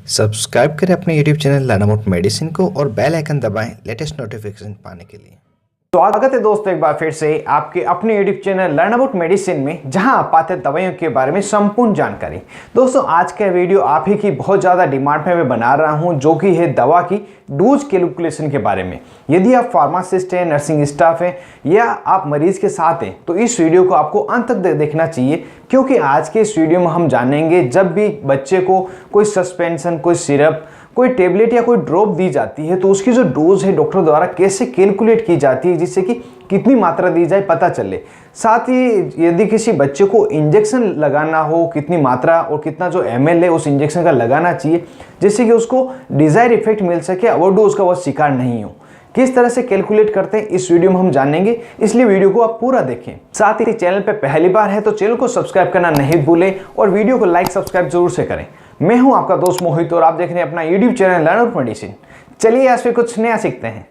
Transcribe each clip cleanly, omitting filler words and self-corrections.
Subscribe करें अपने YouTube channel learn about medicine को और बेल आइकन दबाएं लेटेस्ट नोटिफिकेशन पाने के लिए। स्वागत है दोस्तों एक बार फिर से आपके अपने YouTube channel learn about medicine में, जहां आप पाते हैं दवाइयों के बारे में संपूर्ण जानकारी। दोस्तों आज का वीडियो आप ही की बहुत ज़्यादा डिमांड में मैं बना रहा हूं, जो कि है दवा की डोज कैलकुलेशन के बारे में। यदि आप फार्मासिस्ट हैं, नर्सिंग स्टाफ हैं या आप मरीज के साथ हैं तो इस वीडियो को आपको अंत तक देखना चाहिए, क्योंकि आज के इस वीडियो में हम जानेंगे जब भी बच्चे को कोई सस्पेंशन, कोई सिरप, कोई टेबलेट या कोई ड्रॉप दी जाती है तो उसकी जो डोज है डॉक्टर द्वारा कैसे कैलकुलेट की जाती है, जिससे कि कितनी मात्रा दी जाए पता चले। साथ ही यदि किसी बच्चे को इंजेक्शन लगाना हो, कितनी मात्रा और कितना जो ml है उस इंजेक्शन का लगाना चाहिए, जिससे कि उसको डिजायर इफेक्ट मिल सके, ओवरडोज का वो शिकार नहीं हो। किस तरह से कैलकुलेट करते हैं इस वीडियो में हम जानेंगे, इसलिए वीडियो को आप पूरा देखें। साथ ही चैनल पे पहली बार है तो चैनल को सब्सक्राइब करना नहीं भूलें और वीडियो को लाइक सब्सक्राइब जरूर से करें। मैं हूं आपका दोस्त मोहित और आप देख रहे हैं अपना YouTube channel learn about medicine. चलिए आज फिर कुछ नया सीखते हैं।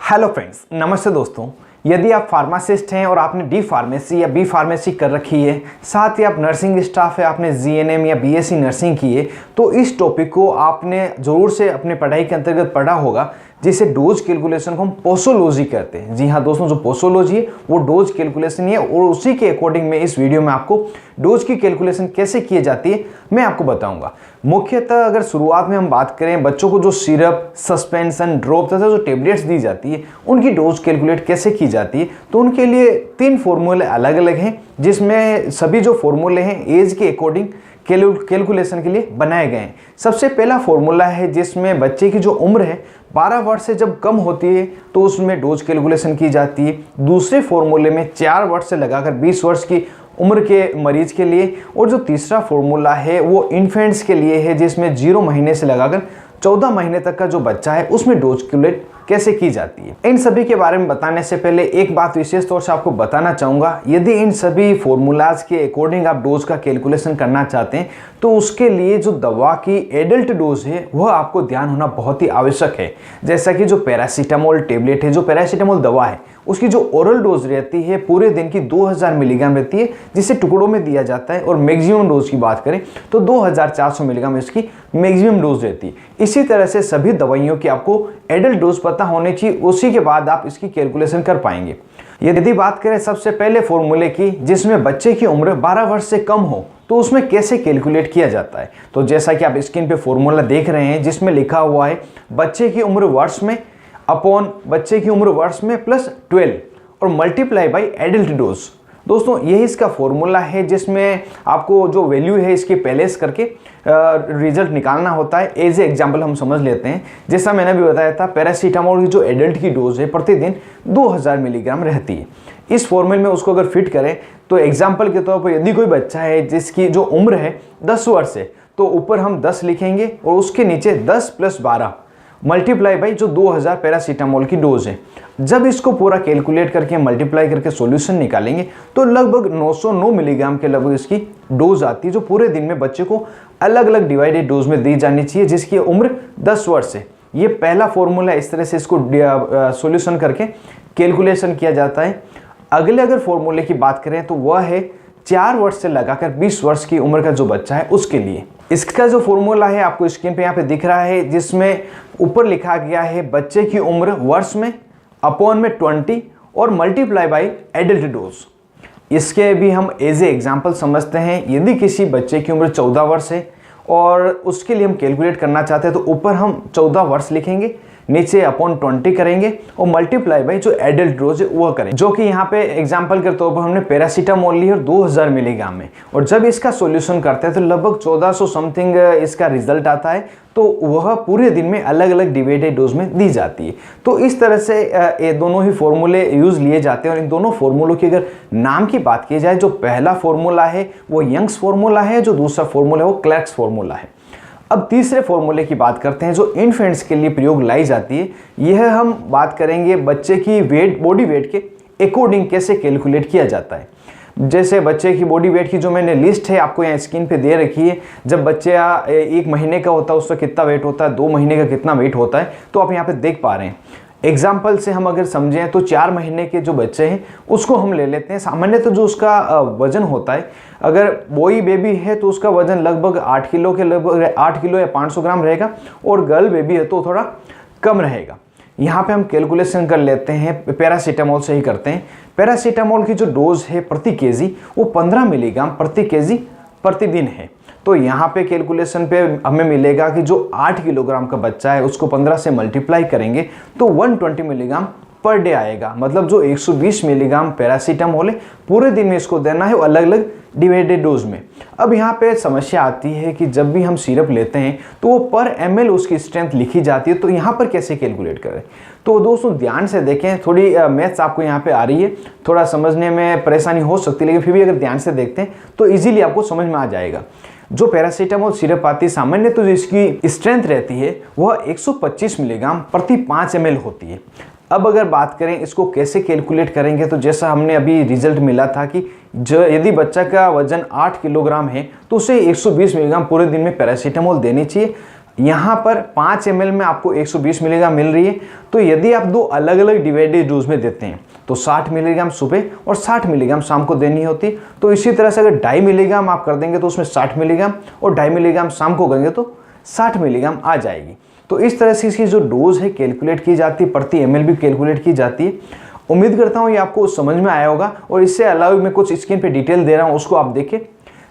हेलो फ्रेंड्स, नमस्ते दोस्तों। यदि आप फार्मासिस्ट हैं और आपने डी फार्मेसी या बी फार्मेसी कर रखी है, साथ ही आप नर्सिंग स्टाफ है, आपने जीएनएम या बीएससी नर्सिंग की है, तो इस टॉपिक को आपने ज़रूर से अपने पढ़ाई के अंतर्गत पढ़ा होगा, जिसे डोज कैलकुलेशन को हम पोसोलॉजी कहते हैं। जी हाँ दोस्तों, जो पोसोलॉजी है वो डोज कैलकुलेशन ही है और उसी के अकॉर्डिंग में इस वीडियो में आपको डोज की कैलकुलेशन कैसे की जाती है मैं आपको बताऊंगा। मुख्यतः अगर शुरुआत में हम बात करें, बच्चों को जो सिरप, सस्पेंशन, ड्रॉप तथा जो टेबलेट्स दी जाती है उनकी डोज कैलकुलेट कैसे की जाती है, तो उनके लिए 3 फॉर्मूले अलग अलग हैं, जिसमें सभी जो फॉर्मूले हैं एज के अकॉर्डिंग कैलकुलेशन के लिए बनाए गए हैं। सबसे पहला फॉर्मूला है जिसमें बच्चे की जो उम्र है 12 वर्ष से जब कम होती है तो उसमें डोज कैलकुलेशन की जाती है। दूसरे फॉर्मूले में 4 वर्ष से लगाकर 20 वर्ष की उम्र के मरीज के लिए, और जो तीसरा फॉर्मूला है वो इन्फेंट्स के लिए है, जिसमें 0 महीने से लगाकर 14 महीने तक का जो बच्चा है उसमें डोज कैलकुलेट कैसे की जाती है। इन सभी के बारे में बताने से पहले एक बात विशेष तौर से आपको बताना चाहूँगा, यदि इन सभी फॉर्मूलाज के अकॉर्डिंग आप डोज का कैलकुलेशन करना चाहते हैं तो उसके लिए जो दवा की एडल्ट डोज है वह आपको ध्यान होना बहुत ही आवश्यक है। जैसा कि जो पैरासीटामोल टेबलेट है, जो पैरासीटामोल दवा है, उसकी जो ओरल डोज रहती है पूरे दिन की 2000 मिलीग्राम रहती है, जिसे टुकड़ों में दिया जाता है, और मैक्सिमम डोज की बात करें तो 2400 मिलीग्राम इसकी मैक्सिमम डोज रहती है। इसी तरह से सभी दवाइयों की आपको एडल्ट डोज पता होनी चाहिए, उसी के बाद आप इसकी कैलकुलेशन कर पाएंगे। यदि बात करें सबसे पहले फॉर्मूले की, जिसमें बच्चे की उम्र 12 वर्ष से कम हो, तो उसमें कैसे कैलकुलेट किया जाता है, तो जैसा कि आप स्क्रीन पे फॉर्मूला देख रहे हैं जिसमें लिखा हुआ है बच्चे की उम्र वर्ष में अपॉन बच्चे की उम्र वर्ष में प्लस 12 और मल्टीप्लाई बाई एडल्ट डोज। दोस्तों यही इसका फॉर्मूला है, जिसमें आपको जो वैल्यू है इसकी पहलेस करके रिजल्ट निकालना होता है। एज ए एग्जाम्पल हम समझ लेते हैं, जैसा मैंने भी बताया था, पैरासीटामोल की जो एडल्ट की डोज है प्रतिदिन 2000 मिलीग्राम रहती है। इस फॉर्मूले में उसको अगर फिट करें तो एग्जाम्पल के तौर पर यदि कोई बच्चा है जिसकी जो उम्र है 10 वर्ष है, तो ऊपर हम 10 लिखेंगे और उसके नीचे 10 + 12 मल्टीप्लाई बाई जो 2000 पैरासीटामोल की डोज है। जब इसको पूरा कैलकुलेट करके मल्टीप्लाई करके सॉल्यूशन निकालेंगे तो लगभग 909 मिलीग्राम के लगभग इसकी डोज आती है, जो पूरे दिन में बच्चे को अलग अलग डिवाइडेड डोज में दी जानी चाहिए, जिसकी उम्र 10 वर्ष है। ये पहला फॉर्मूला, इस तरह से इसको सॉल्यूशन करके कैलकुलेशन किया जाता है। अगले अगर फॉर्मूले की बात करें तो वह है 4 वर्ष से लगाकर 20 वर्ष की उम्र का जो बच्चा है उसके लिए। इसका जो फॉर्मूला है आपको स्क्रीन पे यहाँ पे दिख रहा है, जिसमें ऊपर लिखा गया है बच्चे की उम्र वर्ष में अपॉन में 20 और मल्टीप्लाई बाई एडल्ट डोज। इसके भी हम एज ए एग्जाम्पल समझते हैं। यदि किसी बच्चे की उम्र 14 वर्ष है और उसके लिए हम कैलकुलेट करना चाहते हैं तो ऊपर हम 14 वर्ष लिखेंगे, नीचे अपॉन 20 करेंगे और मल्टीप्लाई बाई जो एडल्ट डोज है वह करेंगे, जो कि यहाँ पे एग्जांपल के तौर पर हमने पैरासीटामोल ली और 2000 मिलीग्राम में। और जब इसका सॉल्यूशन करते हैं तो लगभग 1400 समथिंग इसका रिजल्ट आता है, तो वह पूरे दिन में अलग अलग डिवाइडेड डोज में दी जाती है। तो इस तरह से ये दोनों ही फॉर्मूले यूज लिए जाते हैं। और इन दोनों फॉर्मूलों की अगर नाम की बात की जाए, जो पहला फॉर्मूला है वो यंग्स फॉर्मूला है, जो दूसरा फॉर्मूला है वो क्लर्क्स फॉर्मूला है। अब तीसरे फॉर्मूले की बात करते हैं, जो इन्फेंट्स के लिए प्रयोग लाई जाती है। यह हम बात करेंगे बच्चे की वेट, बॉडी वेट के अकॉर्डिंग कैसे कैलकुलेट किया जाता है। जैसे बच्चे की बॉडी वेट की जो मैंने लिस्ट है आपको यहाँ स्क्रीन पे दे रखी है। जब बच्चा 1 महीने का होता है उसका कितना वेट होता है, 2 महीने का कितना वेट होता है, तो आप यहाँ पे देख पा रहे हैं। एग्जाम्पल से हम अगर समझें तो 4 महीने के जो बच्चे हैं उसको हम ले लेते हैं। सामान्य तो जो उसका वजन होता है, अगर बॉय बेबी है तो उसका वजन लगभग 8 किलो के लगभग 8 किलो या 500 ग्राम रहेगा, और गर्ल बेबी है तो थोड़ा कम रहेगा। यहाँ पे हम कैलकुलेशन कर लेते हैं, पैरासीटामोल से ही करते हैं। पैरासीटामोल की जो डोज है प्रति केजी वो 15 मिलीग्राम प्रति केजी प्रतिदिन है। तो यहाँ पे कैलकुलेशन पे हमें मिलेगा कि जो 8 किलोग्राम का बच्चा है उसको 15 से मल्टीप्लाई करेंगे तो 120 मिलीग्राम पर डे आएगा। मतलब जो 120 मिलीग्राम पैरासीटामोल है पूरे दिन में इसको देना है, वो अलग अलग डिवाइडेड डोज में। अब यहाँ पे समस्या आती है कि जब भी हम सिरप लेते हैं तो वो पर ml उसकी स्ट्रेंथ लिखी जाती है, तो यहाँ पर कैसे कैलकुलेट करें। तो दोस्तों ध्यान से देखें, थोड़ी मैथ्स आपको यहाँ पे आ रही है, थोड़ा समझने में परेशानी हो सकती है, लेकिन फिर भी अगर ध्यान से देखते हैं तो ईजिली आपको समझ में आ जाएगा। जो पैरासीटामोल सिरप आती है सामान्य तो जिसकी स्ट्रेंथ रहती है वह 125 मिलीग्राम प्रति 5 ml होती है। अब अगर बात करें इसको कैसे कैलकुलेट करेंगे, तो जैसा हमने अभी रिजल्ट मिला था कि जो यदि बच्चा का वजन 8 किलोग्राम है तो उसे 120 मिलीग्राम पूरे दिन में पैरासीटामोल देनी चाहिए। यहाँ पर 5 ml में आपको 120 मिलीग्राम मिल रही है, तो यदि आप 2 अलग अलग डिवाइडेड डोज में देते हैं तो 60 मिलीग्राम सुबह और 60 मिलीग्राम शाम को देनी होती है। तो इसी तरह से अगर 2.5 मिलीग्राम आप कर देंगे तो उसमें 60 मिलीग्राम, और 2.5 मिलीग्राम शाम को करेंगे तो 60 मिलीग्राम आ जाएगी। तो इस तरह से इसकी जो डोज है कैलकुलेट की जाती है, प्रति ml भी कैलकुलेट की जाती है। उम्मीद करता हूँ ये आपको समझ में आया होगा, और इससे अलावा मैं कुछ स्क्रीन पे डिटेल दे रहा हूँ उसको आप देखें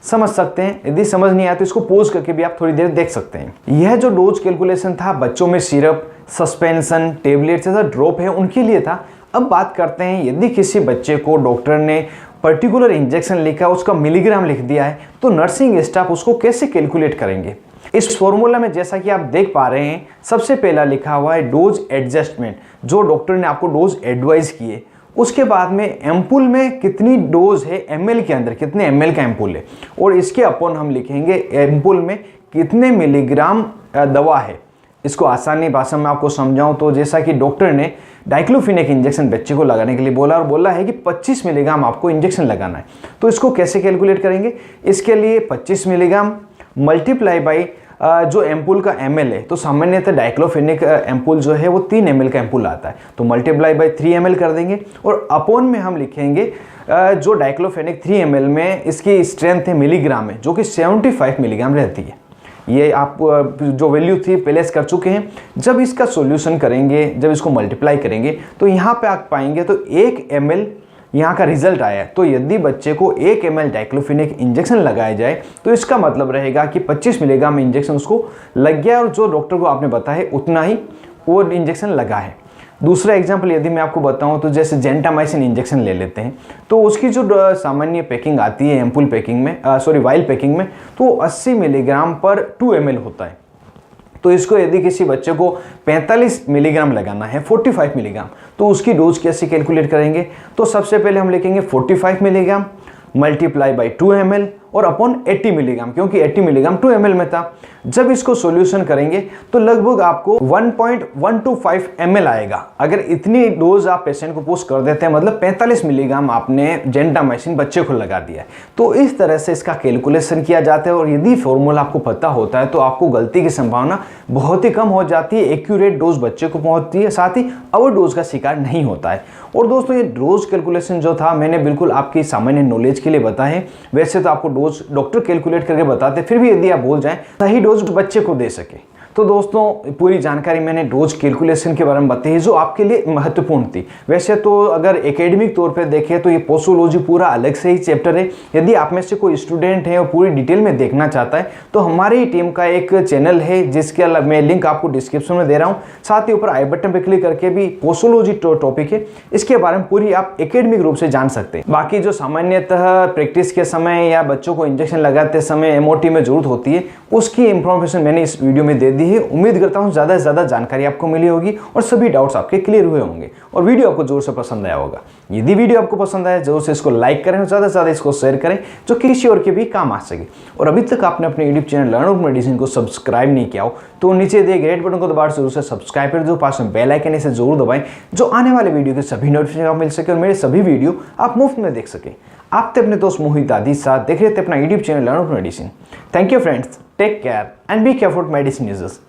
समझ सकते हैं। यदि समझ नहीं आया तो इसको पॉज करके भी आप थोड़ी देर देख सकते हैं। यह जो डोज कैलकुलेशन था बच्चों में सिरप, सस्पेंशन, टेबलेट जैसा ड्रॉप है उनके लिए था। अब बात करते हैं यदि किसी बच्चे को डॉक्टर ने पर्टिकुलर इंजेक्शन लिखा, उसका मिलीग्राम लिख दिया है, तो नर्सिंग स्टाफ उसको कैसे कैलकुलेट करेंगे। इस फॉर्मूला में जैसा कि आप देख पा रहे हैं सबसे पहला लिखा हुआ है डोज एडजस्टमेंट, जो डॉक्टर ने आपको डोज एडवाइस किए। उसके बाद में एम्पुल में कितनी डोज है, ml के अंदर कितने ml का एम्पुल है, और इसके अपन हम लिखेंगे एम्पुल में कितने मिलीग्राम दवा है। इसको आसानी भाषा में आपको समझाऊं तो जैसा कि डॉक्टर ने डाइक्लोफिनेक इंजेक्शन बच्चे को लगाने के लिए बोला, और बोला है कि 25 मिलीग्राम आपको इंजेक्शन लगाना है। तो इसको कैसे कैलकुलेट करेंगे, इसके लिए 25 मिलीग्राम मल्टीप्लाई बाई जो एम्पुल का ml है, तो सामान्यतः डाइक्लोफिनेक एम्पुल जो है वो 3 ml का एम्पुल आता है, तो मल्टीप्लाई बाई 3 ml कर देंगे, और अपॉन में हम लिखेंगे जो डाइक्लोफिनेक 3 ml में इसकी स्ट्रेंथ है मिलीग्राम में, जो कि 75 मिलीग्राम रहती है। ये आप जो वैल्यू थी पहले कर चुके हैं। जब इसका सॉल्यूशन करेंगे, जब इसको मल्टीप्लाई करेंगे तो यहाँ पे आप पाएंगे तो 1 ml यहाँ का रिजल्ट आया। तो यदि बच्चे को 1 ml डाइक्लोफिनेक इंजेक्शन लगाया जाए तो इसका मतलब रहेगा कि 25 मिलीग्राम इंजेक्शन उसको लग गया, और जो डॉक्टर को आपने बताया उतना ही वो इंजेक्शन लगा है। दूसरा एग्जाम्पल यदि मैं आपको बताऊं तो जैसे जेंटामाइसिन इंजेक्शन ले लेते हैं, तो उसकी जो सामान्य पैकिंग आती है एम्पुल पैकिंग में, वाइल पैकिंग में, तो 80 मिलीग्राम पर 2 ml होता है। तो इसको यदि किसी बच्चे को 45 मिलीग्राम लगाना है, 45 मिलीग्राम, तो उसकी डोज कैसे कैलकुलेट करेंगे। तो सबसे पहले हम लिखेंगे 45 मिलीग्राम मल्टीप्लाई बाई 2 ml और अपॉन 80 मिलीग्राम, क्योंकि 80 मिलीग्राम 2 ml में था। जब इसको सॉल्यूशन करेंगे तो लगभग आपको 1.125 ml आएगा। अगर इतनी डोज आप पेशेंट को पुश कर देते हैं, मतलब 45 मिलीग्राम आपने जेंटामाइसिन बच्चे को लगा दिया है। तो इस तरह से इसका कैलकुलेशन किया जाता है, और यदि फॉर्मूला आपको पता होता है तो आपको गलती की संभावना बहुत ही कम हो जाती है, एक्यूरेट डोज बच्चे को पहुंचती है, साथ ही ओवर डोज का शिकार नहीं होता है। और दोस्तों ये डोज कैलकुलेशन जो था मैंने बिल्कुल आपकी सामान्य नॉलेज के लिए बताया है। वैसे तो आपको डोज डॉक्टर कैलकुलेट करके बताते, फिर भी यदि आप भूल जाएं सही डोज बच्चे को दे सके। तो दोस्तों पूरी जानकारी मैंने डोज कैलकुलेशन के बारे में बताई है जो आपके लिए महत्वपूर्ण थी। वैसे तो अगर एकेडमिक तौर पे देखें तो ये पोस्टोलॉजी पूरा अलग से ही चैप्टर है। यदि आप में से कोई स्टूडेंट है और पूरी डिटेल में देखना चाहता है तो हमारी टीम का एक चैनल है जिसके मैं लिंक आपको डिस्क्रिप्शन में दे रहा हूँ। साथ ही ऊपर आई बटन पर क्लिक करके भी पोस्टोलॉजी टॉपिक है, इसके बारे में पूरी आप एकेडमिक रूप से जान सकते हैं। बाकी जो सामान्यतः प्रैक्टिस के समय या बच्चों को इंजेक्शन लगाते समय एमओटी में जरूरत होती है उसकी इंफॉर्मेशन मैंने इस वीडियो में दे दी है। उम्मीद करता हूं ज़्यादा से ज़्यादा जानकारी आपको मिली होगी और सभी डाउट्स आपके क्लियर हुए होंगे और वीडियो आपको जोर से पसंद आया होगा। यदि वीडियो आपको पसंद आया जरूर से इसको लाइक करें और ज़्यादा से ज़्यादा इसको शेयर करें जो किसी और के भी काम आ सके। और अभी तक आपने अपने YouTube channel Learn Out medicine को सब्सक्राइब नहीं किया हो तो नीचे दिए रेड बटन को दबा जरूर से सब्सक्राइब कर दो, पास में बेल आइकन इसे जरूर दबाएं जो आने वाले वीडियो के सभी नोटिफिकेशन आपको मिल सके और मेरे सभी वीडियो आप मुफ्त में देख सकें। आप थे अपने दोस्त मोहित आदि साथ देख रहे थे अपना YouTube channel Learn Out Medicine. Thank you friends, take care and be careful medicine users.